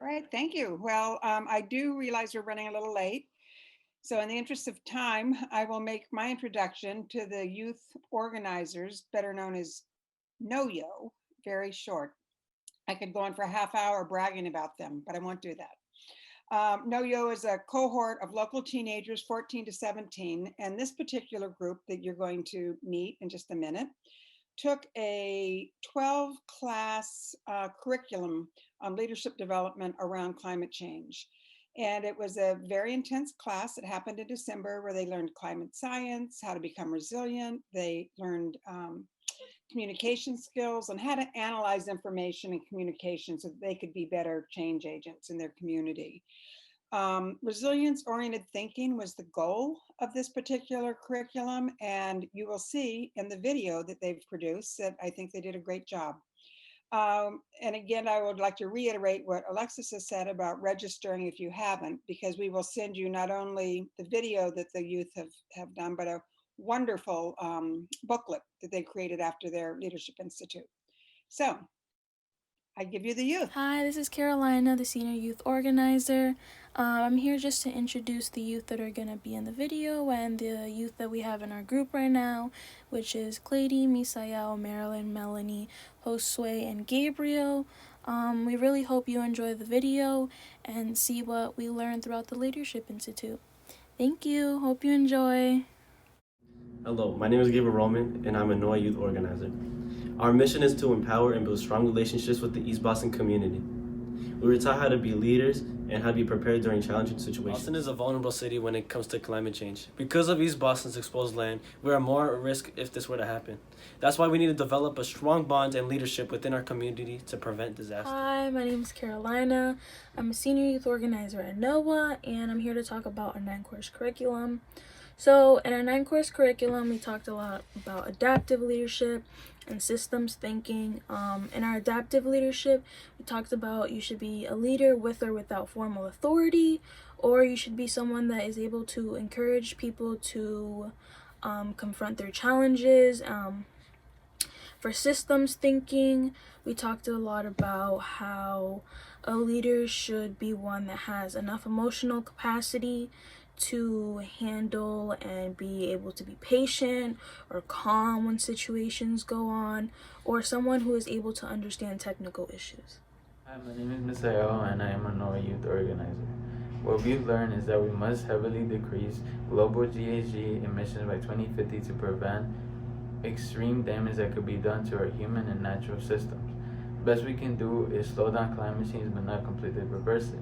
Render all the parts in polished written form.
All right, thank you. Well, I do realize we're running a little late. So in the interest of time, I will make my introduction to the youth organizers, better known as No-Yo, very short. I could go on for a half hour bragging about them, but I won't do that. No-Yo is a cohort of local teenagers, 14 to 17. And this particular group that you're going to meet in just a minute took a 12 class curriculum on leadership development around climate change. And it was a very intense class. It happened in December where they learned climate science, how to become resilient. They learned communication skills and how to analyze information and communication so that they could be better change agents in their community. Resilience oriented thinking was the goal of this particular curriculum, and you will see in the video that they've produced that I think they did a great job. And again, I would like to reiterate what Alexis has said about registering if you haven't, because we will send you not only the video that the youth have done, but a wonderful booklet that they created after their Leadership Institute. So I give you the youth. Hi, this is Carolina, the senior youth organizer. I'm here just to introduce the youth that are going to be in the video and the youth that we have in our group right now, which is Clady, Misael, Marilyn, Melanie, Josue, and Gabriel. We really hope you enjoy the video and see what we learned throughout the Leadership Institute. Thank you. Hope you enjoy. Hello, my name is Gabriel Roman, and I'm a NOAA youth organizer. Our mission is to empower and build strong relationships with the East Boston community. We were taught how to be leaders and how to be prepared during challenging situations. Boston is a vulnerable city when it comes to climate change. Because of East Boston's exposed land, we are more at risk if this were to happen. That's why we need to develop a strong bond and leadership within our community to prevent disaster. Hi, my name is Carolina. I'm a senior youth organizer at NOAA, and I'm here to talk about our 9-course curriculum. So in our 9-course curriculum, we talked a lot about adaptive leadership and systems thinking. In our adaptive leadership, we talked about you should be a leader with or without formal authority, or you should be someone that is able to encourage people to confront their challenges. For systems thinking, we talked a lot about how a leader should be one that has enough emotional capacity to handle and be able to be patient or calm when situations go on, or someone who is able to understand technical issues. Hi, my name is Misael and I am a NOAA youth organizer. What we've learned is that we must heavily decrease global GHG emissions by 2050 to prevent extreme damage that could be done to our human and natural systems. The best we can do is slow down climate change but not completely reverse it.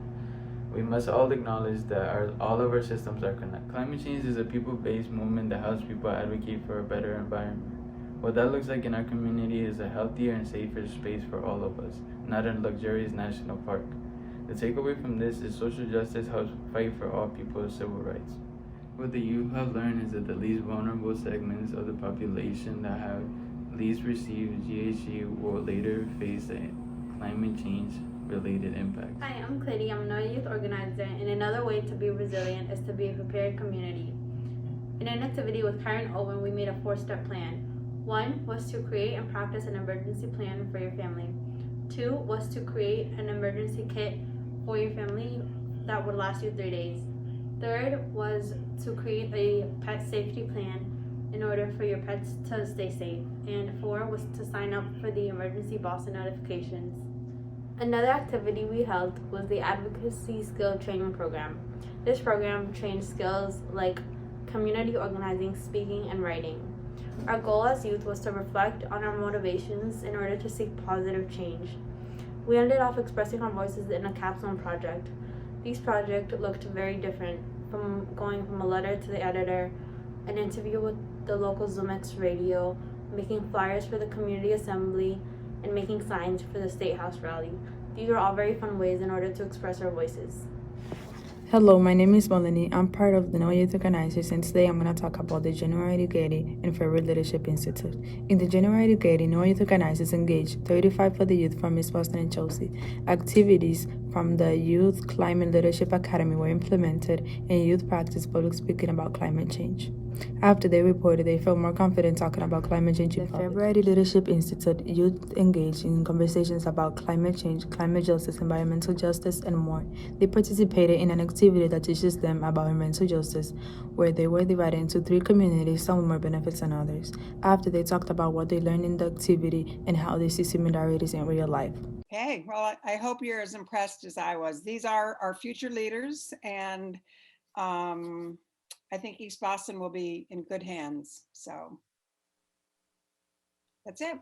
We must all acknowledge that all of our systems are connected. Climate change is a people-based movement that helps people advocate for a better environment. What that looks like in our community is a healthier and safer space for all of us, not a luxurious national park. The takeaway from this is social justice helps fight for all people's civil rights. What the youth have learned is that the least vulnerable segments of the population that have least received GHG will later face the climate change related impacts. Hi, I'm Clady. I'm a youth organizer, and another way to be resilient is to be a prepared community. In an activity with Karen Owen, we made a 4-step plan. 1 was to create and practice an emergency plan for your family. 2 was to create an emergency kit for your family that would last you 3 days. 3rd was to create a pet safety plan in order for your pets to stay safe. And 4 was to sign up for the emergency Boston notifications. Another activity we held was the Advocacy Skill Training Program. This program trained skills like community organizing, speaking, and writing. Our goal as youth was to reflect on our motivations in order to seek positive change. We ended off expressing our voices in a capstone project. These projects looked very different, from going from a letter to the editor, an interview with the local Zoomix radio, making flyers for the community assembly, and making signs for the State House rally. These are all very fun ways in order to express our voices. Hello, my name is Melanie. I'm part of the NOAA Youth Organizers, and today I'm going to talk about the January Educating and Favorite Leadership Institute. In the January Educating, NOAA Youth Organizers engaged 35 for the youth from East Boston and Chelsea. Activities from the Youth Climate Leadership Academy were implemented, and youth practiced public speaking about climate change. After they reported, they felt more confident talking about climate change in public. The February Leadership Institute youth engaged in conversations about climate change, climate justice, environmental justice, and more. They participated in an activity that teaches them about environmental justice, where they were divided into 3 communities, some with more benefits than others. After they talked about what they learned in the activity and how they see similarities in real life. Okay, well, I hope you're as impressed as I was. These are our future leaders, and I think East Boston will be in good hands. So that's it.